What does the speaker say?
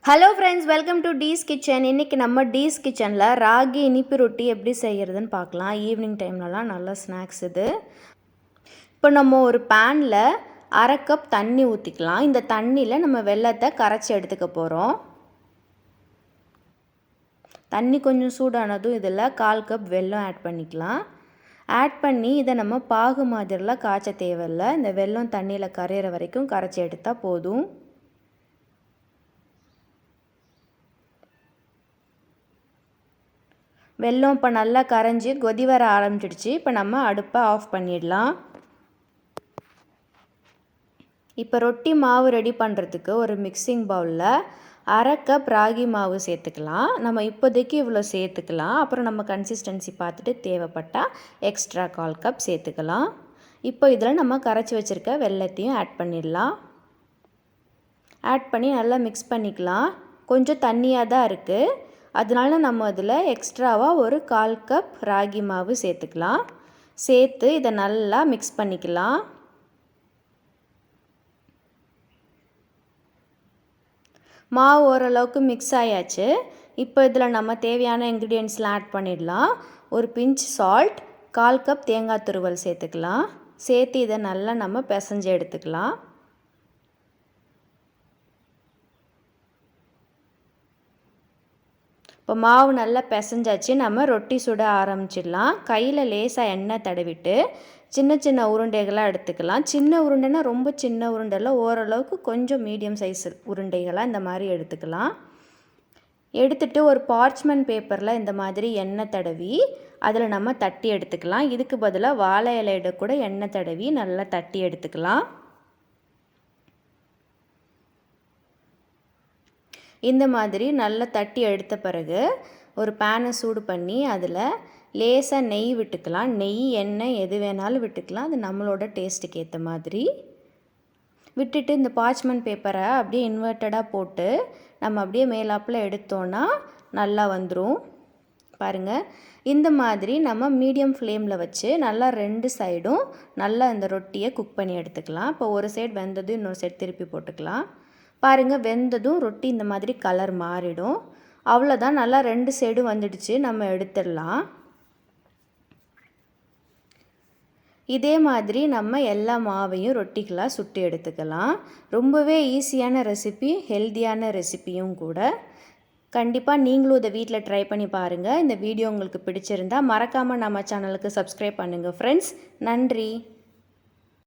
Hello friends, welcome to Dee's kitchen. இன்றைக்கி நம்ம tease கிச்சனில் ராகி இனிப்பு ரொட்டி எப்படி செய்கிறதுன்னு பார்க்கலாம். ஈவினிங் டைம்லலாம் நல்ல ஸ்நாக்ஸ் இது. இப்போ நம்ம ஒரு பேனில் 1/2 கப் தண்ணி ஊற்றிக்கலாம். இந்த தண்ணியில் நம்ம வெல்லத்தை கரைச்சி எடுத்துக்க போகிறோம். தண்ணி கொஞ்சம் சூடானதும் இதில் 1/4 கப் வெல்லம் ஆட் பண்ணிக்கலாம். ஆட் பண்ணி இதை நம்ம பாகு மாதிரிலாம் காய்ச்ச தேவையில்லை. இந்த வெல்லம் தண்ணியில் கரையிற வரைக்கும் கரைச்சி எடுத்தால் போதும். வெல்லம் இப்போ நல்லா கரைஞ்சி கொதி வர ஆரம்பிச்சிடுச்சு. இப்போ நம்ம அடுப்பை ஆஃப் பண்ணிடலாம். இப்போ ரொட்டி மாவு ரெடி பண்ணுறதுக்கு ஒரு மிக்சிங் பவுலில் 1/2 கப் ராகி மாவு சேர்த்துக்கலாம். நம்ம இப்போதைக்கு இவ்வளோ சேர்த்துக்கலாம். அப்புறம் நம்ம கன்சிஸ்டன்சி பார்த்துட்டு தேவைப்பட்டால் எக்ஸ்ட்ரா 1/4 கப் சேர்த்துக்கலாம். இப்போ இதில் நம்ம கரைச்சி வச்சுருக்க வெல்லத்தையும் ஆட் பண்ணிடலாம். ஆட் பண்ணி நல்லா மிக்ஸ் பண்ணிக்கலாம். கொஞ்சம் தண்ணியாக தான் இருக்குது. அதனால நம்ம அதில் எக்ஸ்ட்ராவாக ஒரு 1/4 கப் ராகி மாவு சேர்த்துக்கலாம். சேர்த்து இதை நல்லா மிக்ஸ் பண்ணிக்கலாம். மாவு ஓரளவுக்கு மிக்ஸ் ஆயாச்சு. இப்போ இதில் நம்ம தேவையான இன்க்ரீடியன்ட்ஸ்லாம் ஆட் பண்ணிடலாம். ஒரு பிஞ்ச் சால்ட், 1/4 கப் தேங்காய் துருவல் சேர்த்துக்கலாம். சேர்த்து இதை நல்லா நம்ம பிசைஞ்சு எடுத்துக்கலாம். இப்போ மாவு நல்லா பிசைஞ்சாச்சு. நம்ம ரொட்டி சுட ஆரம்பிச்சிடலாம். கையில் லேசாக எண்ணெய் தடவிட்டு சின்ன சின்ன உருண்டைகளாக எடுத்துக்கலாம். சின்ன உருண்டைனா ரொம்ப சின்ன உருண்டையில் ஓரளவுக்கு கொஞ்சம் மீடியம் சைஸ் உருண்டைகளாக இந்த மாதிரி எடுத்துக்கலாம். எடுத்துகிட்டு ஒரு பார்ச்மெண்ட் பேப்பரில் இந்த மாதிரி எண்ணெய் தடவி அதில் நம்ம தட்டி எடுத்துக்கலாம். இதுக்கு பதிலாக வாழை இலையிட கூட எண்ணெய் தடவி நல்லா தட்டி எடுத்துக்கலாம். இந்த மாதிரி நல்லா தட்டி எடுத்த பிறகு ஒரு பேனை சூடு பண்ணி அதில் லேசாக நெய் விட்டுக்கலாம். நெய், எண்ணெய் எது வேணாலும் விட்டுக்கலாம். அது நம்மளோட டேஸ்ட்டுக்கு ஏற்ற மாதிரி விட்டுட்டு இந்த பார்ச்மெண்ட் பேப்பரை அப்படியே இன்வெர்ட்டடாக போட்டு நம்ம அப்படியே மேலாப்பில் எடுத்தோன்னா நல்லா வந்துடும். பாருங்கள், இந்த மாதிரி நம்ம மீடியம் ஃப்ளேமில் வச்சு நல்லா 2 சைடும் நல்லா இந்த ரொட்டியை குக் பண்ணி எடுத்துக்கலாம். இப்போ ஒரு சைடு வெந்ததும் இன்னொரு சைடு திருப்பி போட்டுக்கலாம். பாருங்கள், வெந்ததும் ரொட்டி இந்த மாதிரி கலர் மாறிடும். அவ்வளோதான், நல்லா 2 சைடும் வந்துடுச்சு. நம்ம எடுத்துடலாம். இதே மாதிரி நம்ம எல்லா மாவையும் ரொட்டிகளாக சுட்டு எடுத்துக்கலாம். ரொம்பவே ஈஸியான ரெசிபி, ஹெல்த்தியான ரெசிபியும் கூட. கண்டிப்பாக நீங்களும் இதை வீட்டில் ட்ரை பண்ணி பாருங்கள். இந்த வீடியோ உங்களுக்கு பிடிச்சிருந்தால் மறக்காமல் நம்ம சேனலுக்கு சப்ஸ்கிரைப் பண்ணுங்கள் ஃப்ரெண்ட்ஸ். நன்றி.